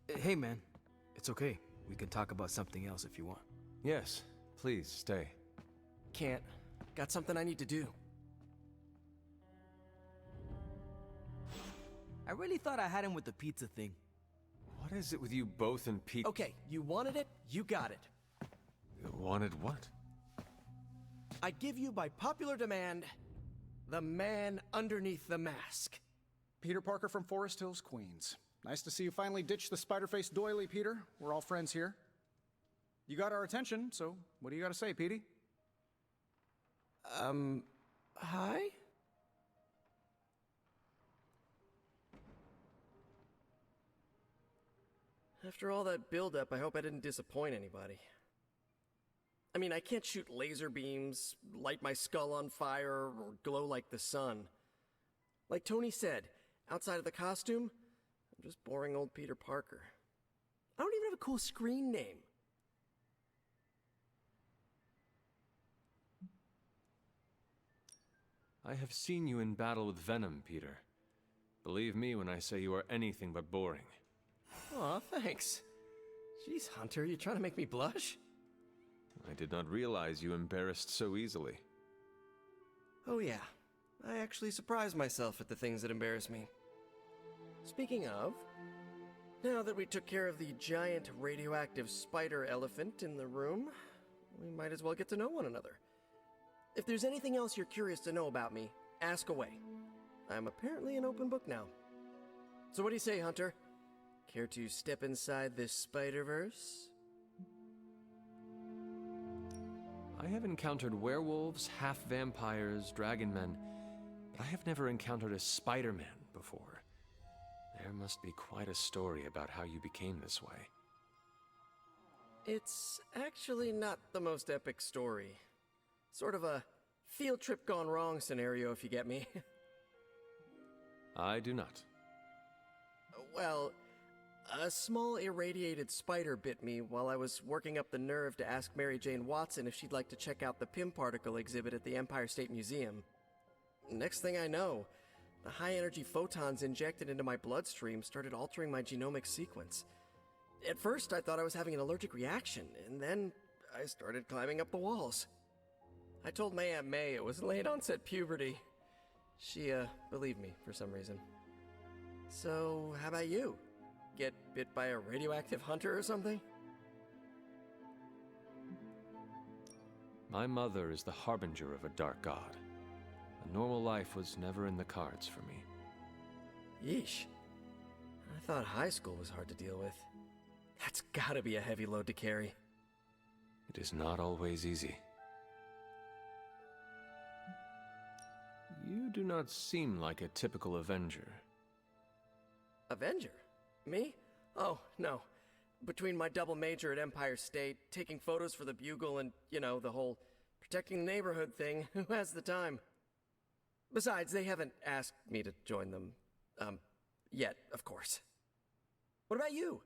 Hey man, it's okay. We can talk about something else if you want. Yes, please, stay. Can't. Got something I need to do. I really thought I had him with the pizza thing. What is it with you both and Pete? Okay, you wanted it, you got it. Wanted what? I give you, by popular demand, the man underneath the mask. Peter Parker from Forest Hills, Queens. Nice to see you finally ditch the spider-faced doily, Peter. We're all friends here. You got our attention, so what do you got to say, Petey? Hi? After all that build-up, I hope I didn't disappoint anybody. I mean, I can't shoot laser beams, light my skull on fire, or glow like the sun. Like Tony said, outside of the costume, I'm just boring old Peter Parker. I don't even have a cool screen name. I have seen you in battle with Venom, Peter. Believe me when I say you are anything but boring. Aw, thanks. Jeez, Hunter, you trying to make me blush? I did not realize you embarrassed so easily. Oh yeah, I actually surprise myself at the things that embarrass me. Speaking of, Now that we took care of the giant radioactive spider elephant in the room, we might as well get to know one another. If there's anything else you're curious to know about me, ask away. I'm apparently an open book now. So what do you say, Hunter? Care to step inside this Spider-Verse? I have encountered werewolves, half-vampires, dragon men, but I have never encountered a Spider-Man before. There must be quite a story about how you became this way. It's actually not the most epic story. Sort of a field trip gone wrong scenario, if you get me. I do not. Well, a small irradiated spider bit me while I was working up the nerve to ask Mary Jane Watson if she'd like to check out the Pym particle exhibit at the Empire State Museum. Next thing I know, the high-energy photons injected into my bloodstream started altering my genomic sequence. At first, I thought I was having an allergic reaction, and then I started climbing up the walls. I told my Aunt May it was late-onset puberty. She, believed me for some reason. So, how about you? Get bit by a radioactive hunter or something? My mother is the harbinger of a dark god. A normal life was never in the cards for me. Yeesh. I thought high school was hard to deal with. That's gotta be a heavy load to carry. It is not always easy. You do not seem like a typical Avenger. Avenger? Me? Oh, no. Between my double major at Empire State, taking photos for the Bugle, and, the whole protecting the neighborhood thing, who has the time? Besides, they haven't asked me to join them, yet, of course. What about you?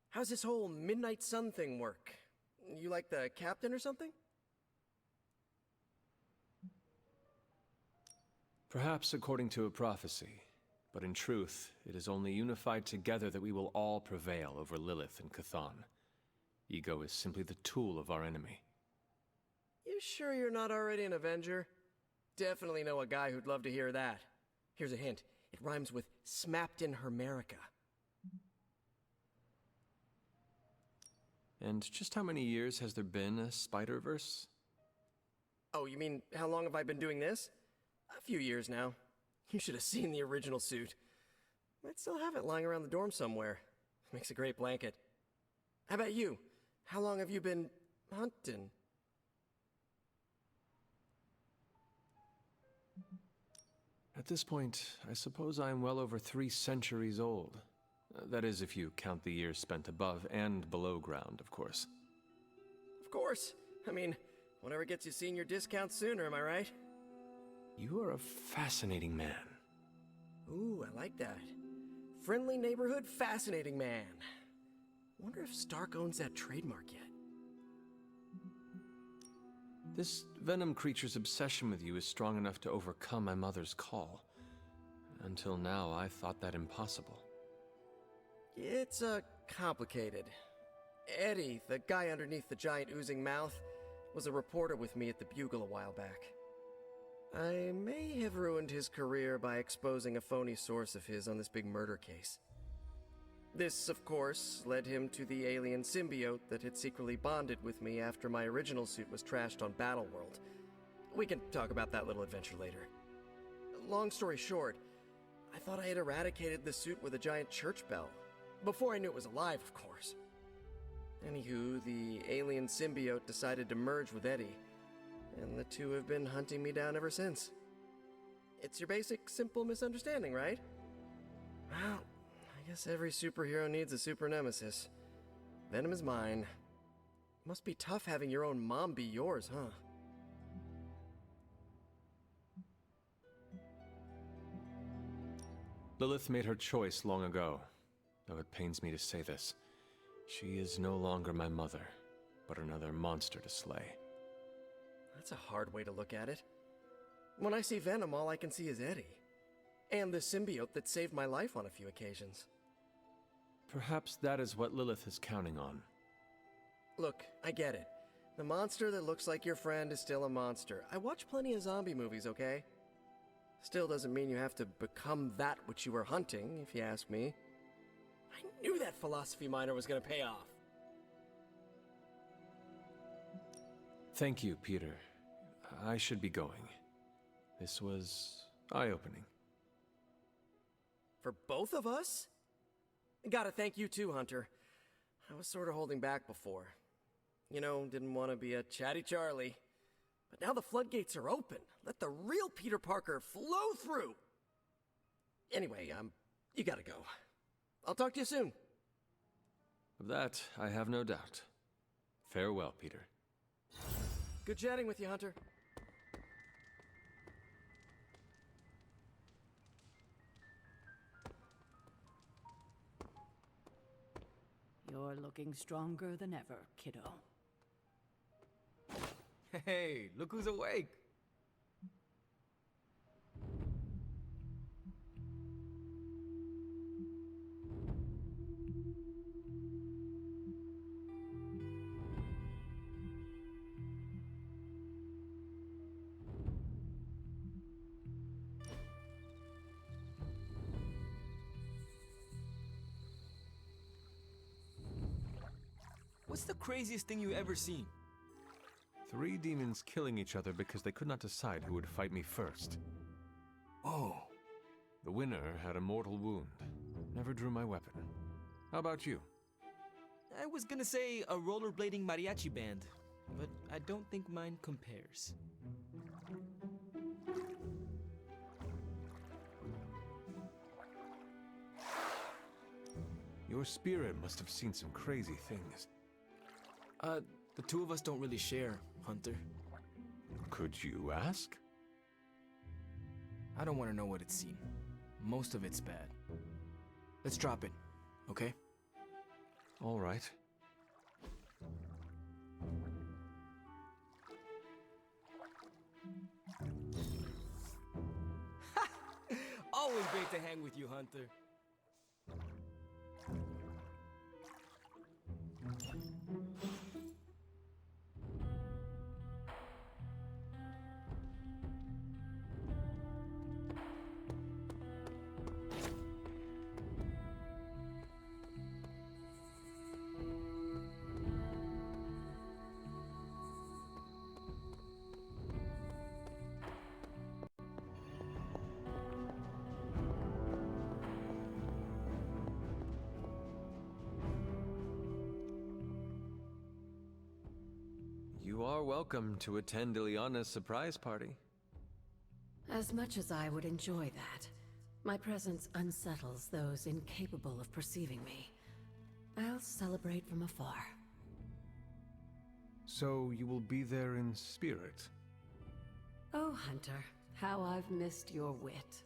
How's this whole Midnight Sun thing work? You like the captain or something? Perhaps according to a prophecy, but in truth, it is only unified together that we will all prevail over Lilith and Chthon. Ego is simply the tool of our enemy. You sure you're not already an Avenger? Definitely know a guy who'd love to hear that. Here's a hint. It rhymes with smapped in Hermerica. And just how many years has there been a Spider-Verse? Oh, you mean how long have I been doing this? A few years now. You should have seen the original suit. Might still have it lying around the dorm somewhere. Makes a great blanket. How about you? How long have you been hunting? At this point, I suppose I am well over 3 centuries old. That is, if you count the years spent above and below ground, of course. Of course. I mean, whatever gets you senior discount sooner, am I right? You are a fascinating man. Ooh, I like that. Friendly neighborhood, fascinating man. Wonder if Stark owns that trademark yet. This Venom creature's obsession with you is strong enough to overcome my mother's call. Until now, I thought that impossible. It's, complicated. Eddie, the guy underneath the giant oozing mouth, was a reporter with me at the Bugle a while back. I may have ruined his career by exposing a phony source of his on this big murder case. This, of course, led him to the alien symbiote that had secretly bonded with me after my original suit was trashed on Battleworld. We can talk about that little adventure later. Long story short, I thought I had eradicated the suit with a giant church bell. Before I knew it was alive, of course. Anywho, the alien symbiote decided to merge with Eddie, and the two have been hunting me down ever since. It's your basic, simple misunderstanding, right? Well, I guess every superhero needs a super nemesis. Venom is mine. Must be tough having your own mom be yours, huh? Lilith made her choice long ago, though it pains me to say this. She is no longer my mother, but another monster to slay. That's a hard way to look at it. When I see Venom, all I can see is Eddie. And the symbiote that saved my life on a few occasions. Perhaps that is what Lilith is counting on. Look, I get it. The monster that looks like your friend is still a monster. I watch plenty of zombie movies, okay? Still doesn't mean you have to become that which you were hunting, if you ask me. I knew that philosophy minor was gonna pay off. Thank you, Peter. I should be going. This was eye-opening. For both of us? Gotta thank you too, Hunter. I was sort of holding back before. You know, didn't want to be a chatty Charlie. But now the floodgates are open. Let the real Peter Parker flow through! Anyway, you gotta go. I'll talk to you soon. Of that, I have no doubt. Farewell, Peter. Good chatting with you, Hunter. You're looking stronger than ever, kiddo. Hey, look who's awake! What's the craziest thing you ever seen? 3 demons killing each other because they could not decide who would fight me first. Oh. The winner had a mortal wound. Never drew my weapon. How about you? I was gonna say a rollerblading mariachi band, but I don't think mine compares. Your spirit must have seen some crazy things. The two of us don't really share, Hunter. Could you ask? I don't want to know what it's seen. Most of it's bad. Let's drop it, okay? All right. Always great to hang with you, Hunter. You are welcome to attend Ileana's surprise party. As much as I would enjoy that, my presence unsettles those incapable of perceiving me. I'll celebrate from afar. So you will be there in spirit? Oh, Hunter, how I've missed your wit.